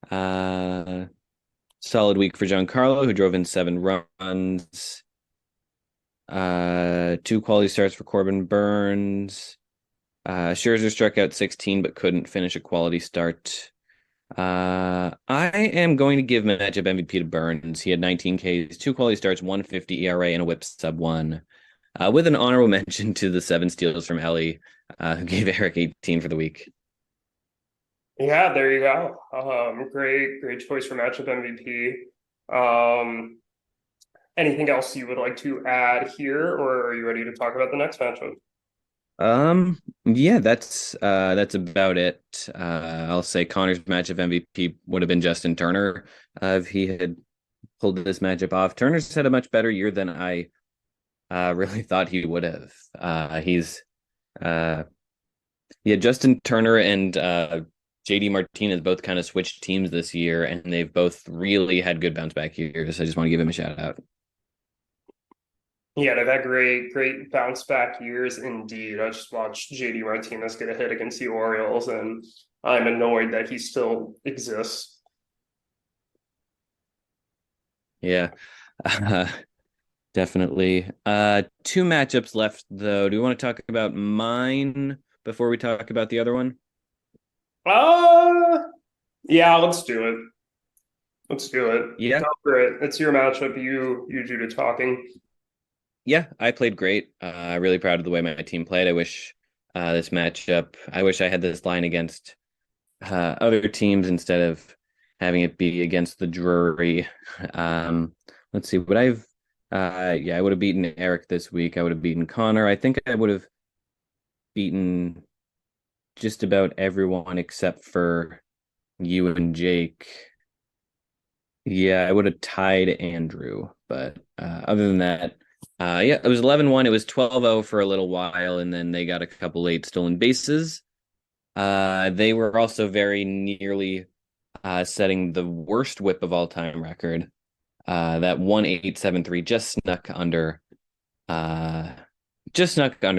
[SPEAKER 1] Uh, Solid week for Giancarlo, who drove in 7 runs. 2 quality starts for Corbin Burns. Scherzer struck out 16, but couldn't finish a quality start. I am going to give matchup MVP to Burns. He had 19 Ks, 2 quality starts, 150 ERA, and a whip sub 1. With an honorable mention to the 7 steals from Ellie, who gave Erik 18 for the week.
[SPEAKER 2] Yeah, there you go. Great choice for matchup MVP. Anything else you would like to add here, or are you ready to talk about the next matchup?
[SPEAKER 1] Yeah, that's about it. I'll say Connor's matchup MVP would have been Justin Turner, if he had pulled this matchup off. Turner's had a much better year than I really thought he would have. He's Yeah, Justin Turner and JD Martinez both kind of switched teams this year, and they've both really had good bounce back years. I just want to give him a shout out.
[SPEAKER 2] Yeah, they've had great bounce back years indeed. I just watched JD Martinez get a hit against the Orioles, and I'm annoyed that he still exists.
[SPEAKER 1] Yeah, uh, definitely. 2 matchups left though. Do you want to talk about mine before we talk about the other one?
[SPEAKER 2] Uh yeah, let's do it. Let's do it.
[SPEAKER 1] Yeah,
[SPEAKER 2] Go for it. It's your matchup. You do the talking.
[SPEAKER 1] yeah, I played great. Really proud of the way my team played. I wish this matchup. I wish I had this line against other teams instead of having it be against the Drury. Let's see. Would I've Yeah, I would have beaten Erik this week. I would have beaten Conor. I think I would have beaten just about everyone except for you and Jake. Yeah, I would have tied Andrew, but other than that, yeah, it was 11-1. It was 12-0 for a little while, and then they got a couple late stolen bases. They were also very nearly setting the worst whip of all time record. That 1.873 just snuck under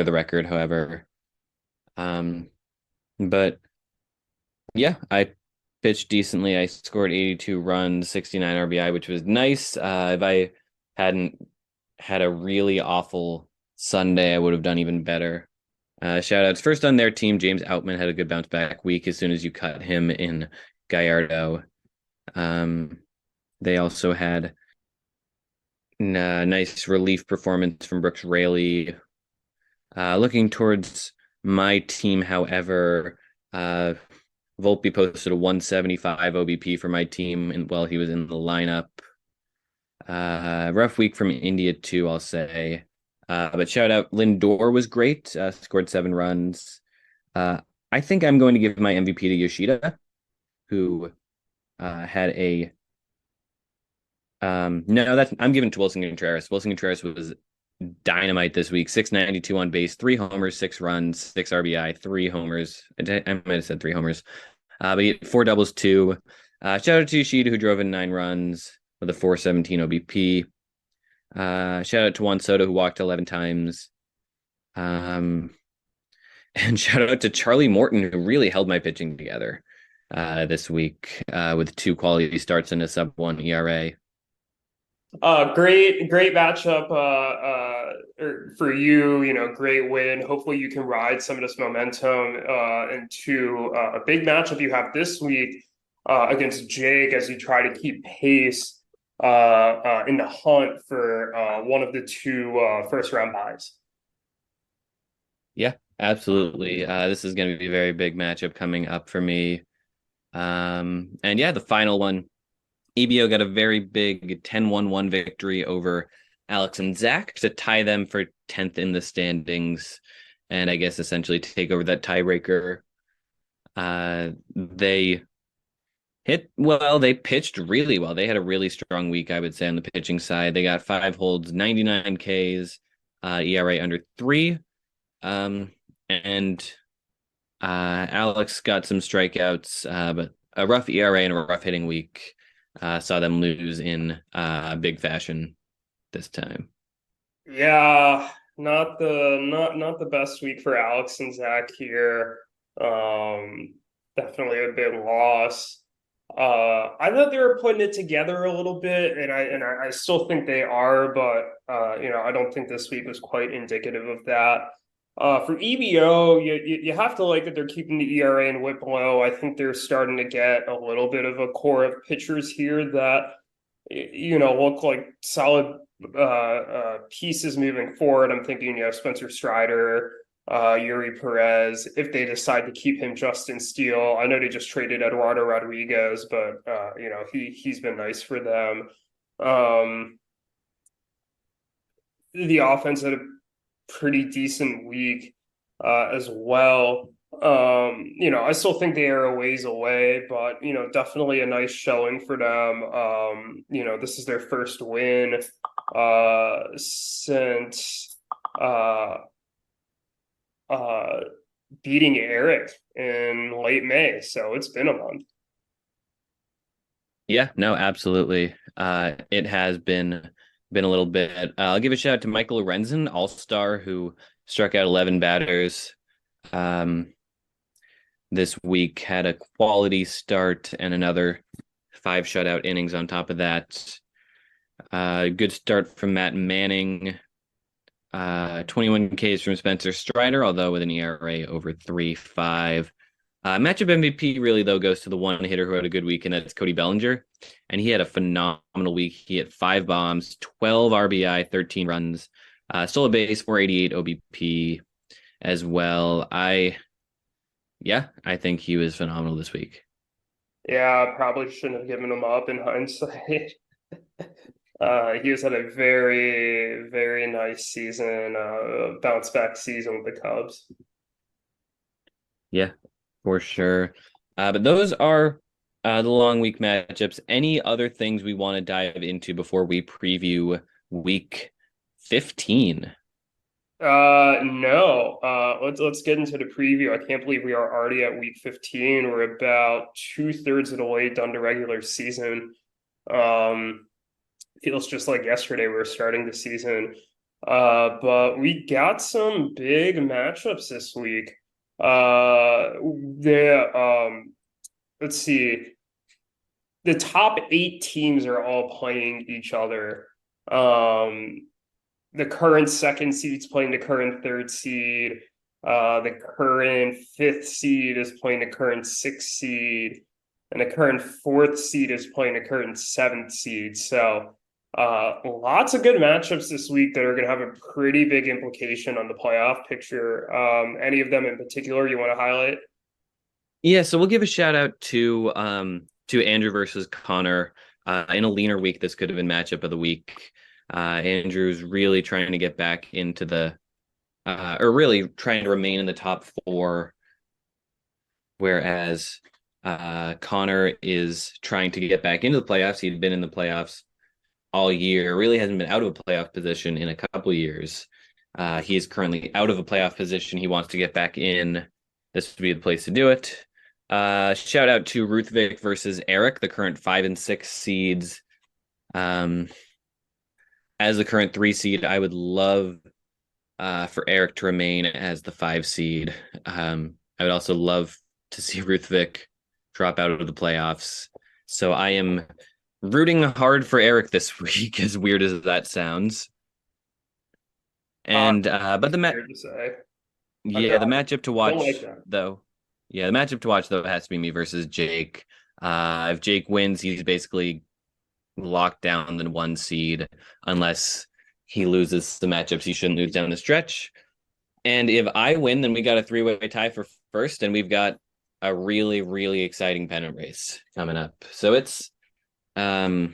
[SPEAKER 1] the record, however. Um, but yeah, I pitched decently. I scored 82 runs, 69 RBI, which was nice. If I hadn't had a really awful Sunday, I would have done even better. Shout outs first on their team. James Outman had a good bounce back week as soon as you cut him in Gallardo. They also had a nice relief performance from Brooks Raley. Looking towards my team, however, Volpe posted a 175 OBP for my team and while he was in the lineup. Rough week from India too, I'll say. But shout out, Lindor was great. Scored 7 runs. I think I'm going to give my MVP to Yoshida, who had a no, that's I'm giving to Wilson Contreras. Wilson Contreras was dynamite this week. 692 on base, 3 homers, 6 runs, 6 RBI, 3 homers. I might have said 3 homers. But he had 4 doubles too. Shout out to Yoshida, who drove in 9 runs with a 417 OBP. Shout out to Juan Soto, who walked 11 times. And shout out to Charlie Morton, who really held my pitching together this week with 2 quality starts and a sub 1 ERA.
[SPEAKER 2] Great matchup for you. You know, great win. Hopefully, you can ride some of this momentum into a big matchup you have this week against Jake as you try to keep pace in the hunt for one of the two first round buys.
[SPEAKER 1] Yeah, absolutely. This is going to be a very big matchup coming up for me. And yeah, the final one. EBO got a very big 10-1-1 victory over Alex and Zach to tie them for 10th in the standings, and I guess essentially take over that tiebreaker. They they pitched really well. They had a really strong week, I would say, on the pitching side. They got 5 holds, 99 Ks, ERA under 3. And Alex got some strikeouts, but a rough ERA and a rough hitting week. Saw them lose in big fashion this time.
[SPEAKER 2] Yeah, not the best week for Alex and Zach here. Definitely a big loss. I thought they were putting it together a little bit, and I still think they are, but I don't think this week was quite indicative of that. For EBO, you have to like that they're keeping the ERA and WHIP low. I think they're starting to get a little bit of a core of pitchers here that look like solid pieces moving forward. I'm thinking, Spencer Strider, Yuri Perez, if they decide to keep him. Justin Steele. I know they just traded Eduardo Rodriguez, but he's been nice for them. The offense had a pretty decent week as well. I still think they are a ways away, but definitely a nice showing for them. This is their first win since beating Erik in late May. So it's been a month.
[SPEAKER 1] Yeah, no, absolutely. It has been a little bit. I'll give a shout out to Michael Lorenzen, all-star, who struck out 11 batters this week, had a quality start and another 5 shutout innings on top of that. Good start from Matt Manning. 21 Ks from Spencer Strider, although with an ERA over 3.5. Matchup MVP really, though, goes to the one hitter who had a good week, and that's Cody Bellinger. And he had a phenomenal week. He hit 5 bombs, 12 RBI, 13 runs, stole a base, 488 OBP as well. I think he was phenomenal this week.
[SPEAKER 2] Yeah, probably shouldn't have given him up in hindsight. He has had a very, very nice season, bounce back season with the Cubs.
[SPEAKER 1] Yeah, for sure. But those are the long week matchups. Any other things we want to dive into before we preview week 15?
[SPEAKER 2] No. Let's get into the preview. I can't believe we are already at week 15. We're about 2/3 of the way done to regular season. Feels just like yesterday we were starting the season. But we got some big matchups this week. Let's see. The top 8 teams are all playing each other. The current 2nd seed's playing the current 3rd seed. The current 5th seed is playing the current 6th seed, and the current 4th seed is playing the current 7th seed. So lots of good matchups this week that are going to have a pretty big implication on the playoff picture. Any of them in particular you want to highlight?
[SPEAKER 1] Yeah, so we'll give a shout out to Andrew versus Conor. In a leaner week, this could have been matchup of the week. Andrew's really trying to get back into or really trying to remain in the top 4, whereas Conor is trying to get back into the playoffs. He'd been in the playoffs all year, really hasn't been out of a playoff position in a couple of years. He is currently out of a playoff position. He wants to get back in. This would be the place to do it. Shout out to Ruthvik versus Erik, the current 5 and 6 seeds. As the current 3 seed, I would love for Erik to remain as the 5 seed. I would also love to see Ruthvik drop out of the playoffs. So I am rooting hard for Erik this week, as weird as that sounds. And but the matchup to watch though. Yeah, the matchup to watch though has to be me versus Jake. If Jake wins, he's basically locked down the 1 seed unless he loses the matchups he shouldn't lose down the stretch. And if I win, then we got a 3-way tie for first, and we've got a really, really exciting pennant race coming up. So it's gonna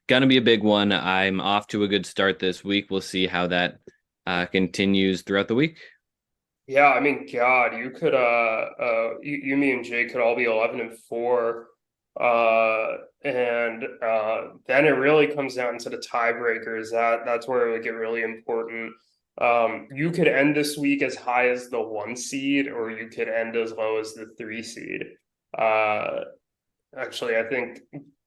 [SPEAKER 1] be a big one. I'm off to a good start this week. We'll see how that continues throughout the week.
[SPEAKER 2] Yeah, I mean, God, you could you, me, and Jay could all be 11-4. And then it really comes down to the tiebreakers. That's where it would get really important. You could end this week as high as the 1 seed, or you could end as low as the 3 seed. Actually, I think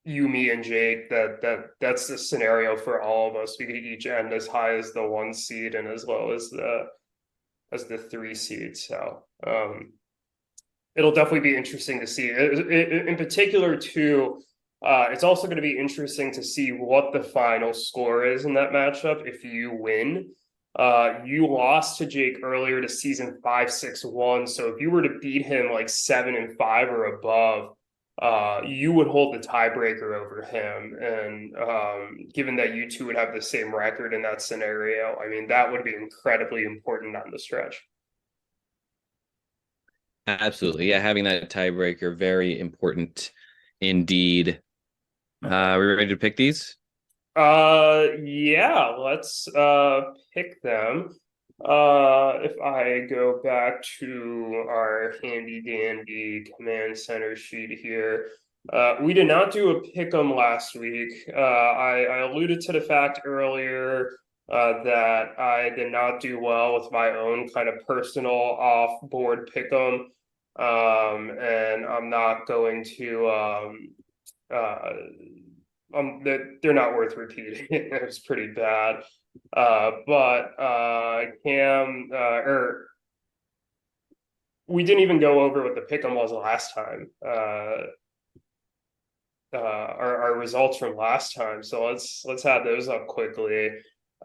[SPEAKER 2] you, me, and Jake, that's the scenario for all of us. We could each end as high as the 1 seed and as low as the 3 seed. So it'll definitely be interesting to see. In particular, too, it's also going to be interesting to see what the final score is in that matchup if you win. You lost to Jake earlier to season 5-6-1. So if you were to beat him like 7-5 or above, you would hold the tiebreaker over him. And given that you two would have the same record in that scenario, I mean, that would be incredibly important on the stretch.
[SPEAKER 1] Absolutely. Yeah, having that tiebreaker, very important indeed. Are we ready to pick these?
[SPEAKER 2] Yeah, let's pick them. If I go back to our handy dandy command center sheet here, we did not do a pick 'em last week. I alluded to the fact earlier that I did not do well with my own kind of personal off-board pick 'em. And I'm not going to uh they're not worth repeating. It was pretty bad. But Cam or we didn't even go over what the pick'em was last time. Our results from last time. So let's add those up quickly.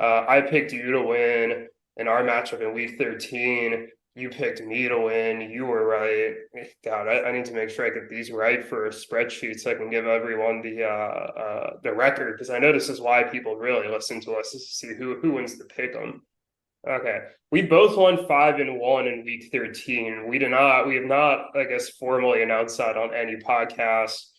[SPEAKER 2] I picked you to win in our matchup in week 13. You picked me to win. You were right. God, I need to make sure I get these right for a spreadsheet so I can give everyone the record, because I know this is why people really listen to us, is to see who wins the pick 'em. Okay, we both won 5-1 in week 13. We have not, I guess, formally announced that on any podcast.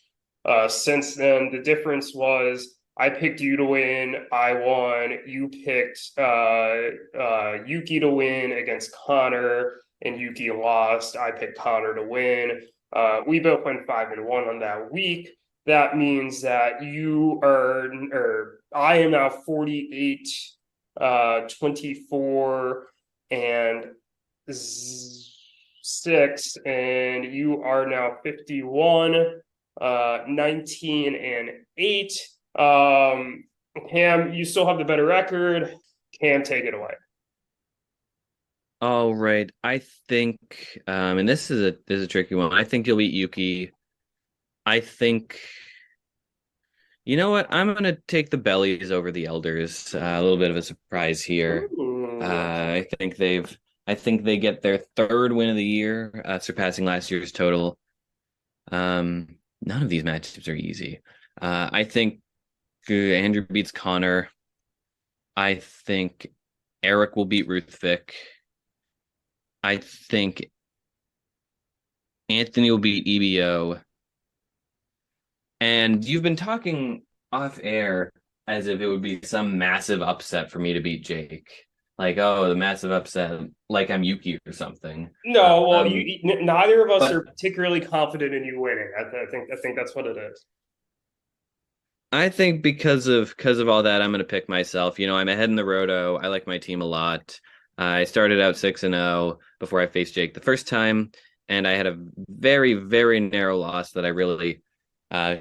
[SPEAKER 2] Since then, the difference was I picked you to win. I won. You picked Yuki to win against Conor, and Yuki lost. I picked Conor to win. We both went 5-1 on that week. That means that I am now 48, 24, and 6, and you are now 51, 19 and 8. Cam, you still have the better record. Cam, take it away.
[SPEAKER 1] All right. I think and this is a tricky one. I think you'll beat Yuki. I think you know what? I'm gonna take the bellies over the elders. A little bit of a surprise here.
[SPEAKER 2] Ooh.
[SPEAKER 1] I think they get their third win of the year, surpassing last year's total. None of these matchups are easy. I think Andrew beats Conor. I think Erik will beat Ruthvik. I think Anthony will beat EBO. And you've been talking off air as if it would be some massive upset for me to beat Jake. Like, oh, the massive upset, like I'm Yuki or something.
[SPEAKER 2] No, well,
[SPEAKER 1] Um,
[SPEAKER 2] neither of us
[SPEAKER 1] but
[SPEAKER 2] are particularly confident in you winning. I think that's what it is.
[SPEAKER 1] I think because of all that, I'm going to pick myself. You know, I'm ahead in the roto. I like my team a lot. I started out 6-0 before I faced Jake the first time, and I had a very, very narrow loss that I really uh,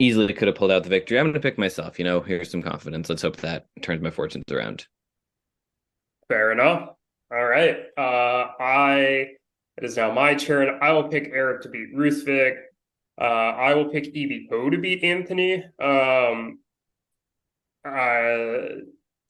[SPEAKER 1] easily could have pulled out the victory. I'm going to pick myself. You know, here's some confidence. Let's hope that turns my fortunes around.
[SPEAKER 2] Fair enough. All right. It is now my turn. I will pick Erik to beat Ruthvik. I will pick EBO to beat Anthony.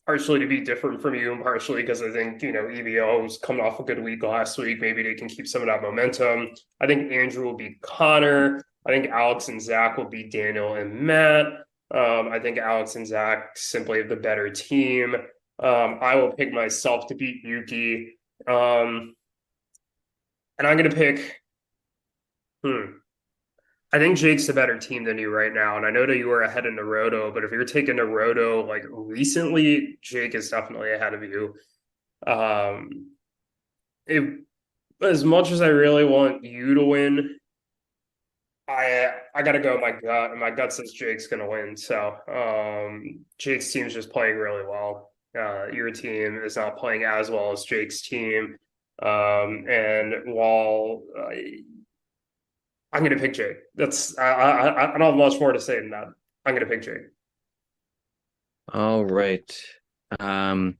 [SPEAKER 2] Partially to be different from you, and partially because I think, EBO was coming off a good week last week. Maybe they can keep some of that momentum. I think Andrew will beat Conor. I think Alex and Zach will beat Daniel and Matt. I think Alex and Zach simply have the better team. I will pick myself to beat Yuki. And I'm going to pick. I think Jake's a better team than you right now. And I know that you are ahead in Naruto, but if you're taking Naruto like recently, Jake is definitely ahead of you. If, as much as I really want you to win, I gotta go with my gut, and my gut says Jake's gonna win. So Jake's team's just playing really well. Your team is not playing as well as Jake's team. And while I'm gonna pick Jake. That's I don't have much more to say than that. I'm gonna pick Jake.
[SPEAKER 1] All right. Um,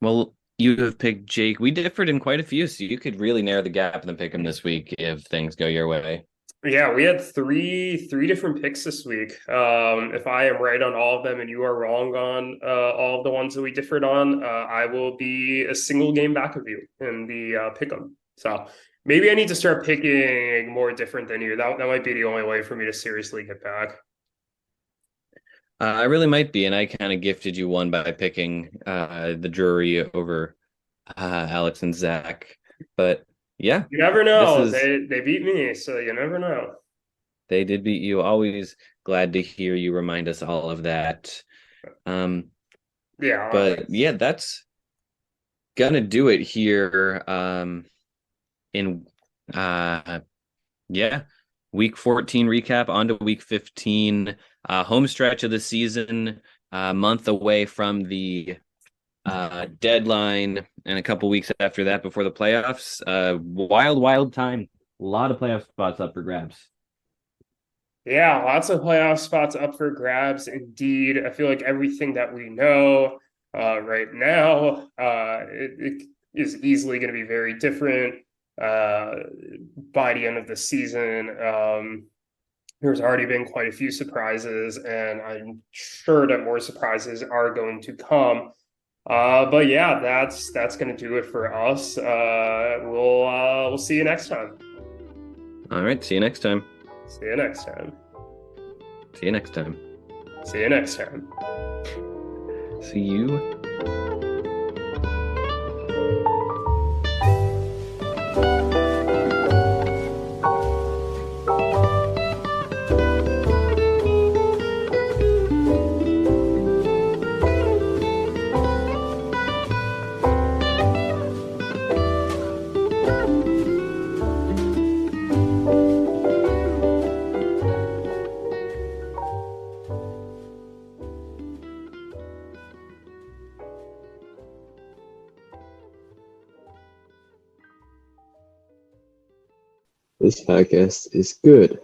[SPEAKER 1] well, you have picked Jake. We differed in quite a few, so you could really narrow the gap and then pick him this week if things go your way.
[SPEAKER 2] Yeah, we had three different picks this week. If I am right on all of them and you are wrong on all of the ones that we differed on, I will be a single game back of you in the pick 'em. So maybe I need to start picking more different than you. That might be the only way for me to seriously get back.
[SPEAKER 1] I really might be, and I kind of gifted you one by picking the jury over Alex and Zach. But yeah,
[SPEAKER 2] You never
[SPEAKER 1] this
[SPEAKER 2] know.
[SPEAKER 1] is
[SPEAKER 2] They beat me, so you never know.
[SPEAKER 1] they did beat you. Always glad to hear you remind us all of that. Um,
[SPEAKER 2] Yeah,
[SPEAKER 1] but yeah, that's gonna do it here. In uh yeah, week 14 recap on to week 15, home stretch of the season, month away from the deadline and a couple weeks after that before the playoffs. Wild time. A lot of playoff spots up for grabs.
[SPEAKER 2] yeah, lots of playoff spots up for grabs. Indeed, I feel like everything that we know right now, it is easily going to be very different uh, by the end of the season. There's already been quite a few surprises, and I'm sure that more surprises are going to come. But yeah, that's going to do it for us. We'll see you next time.
[SPEAKER 1] All right, see you next time.
[SPEAKER 2] See you next time.
[SPEAKER 1] See you next time.
[SPEAKER 2] See you next time.
[SPEAKER 1] See you.
[SPEAKER 3] This podcast is good.